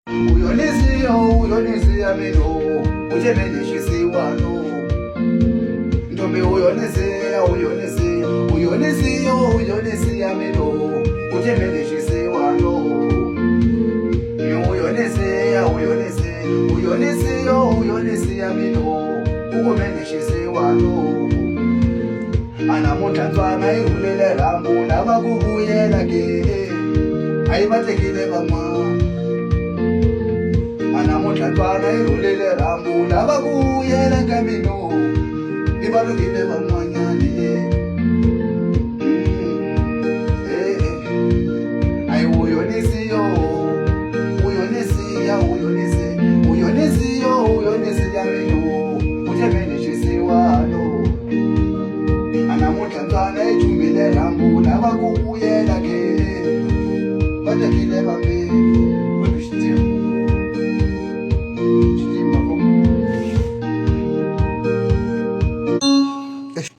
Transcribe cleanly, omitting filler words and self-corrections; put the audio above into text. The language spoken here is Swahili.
uyonisi amino uchemeleshisi wano ntombi uyonisi amino uchemeleshisi wano uyonisi amino ukumeleshisi wano anamutanzwana irulele rambu navakuvuyela ke aivatekile vamwa anamutanzwana irulele rambu navakuvuyela kamino ivalukile vamwanyani ai uyonisi yamino uchemeleshisi wano anamutanzwana ijumbile rambu navakuvuye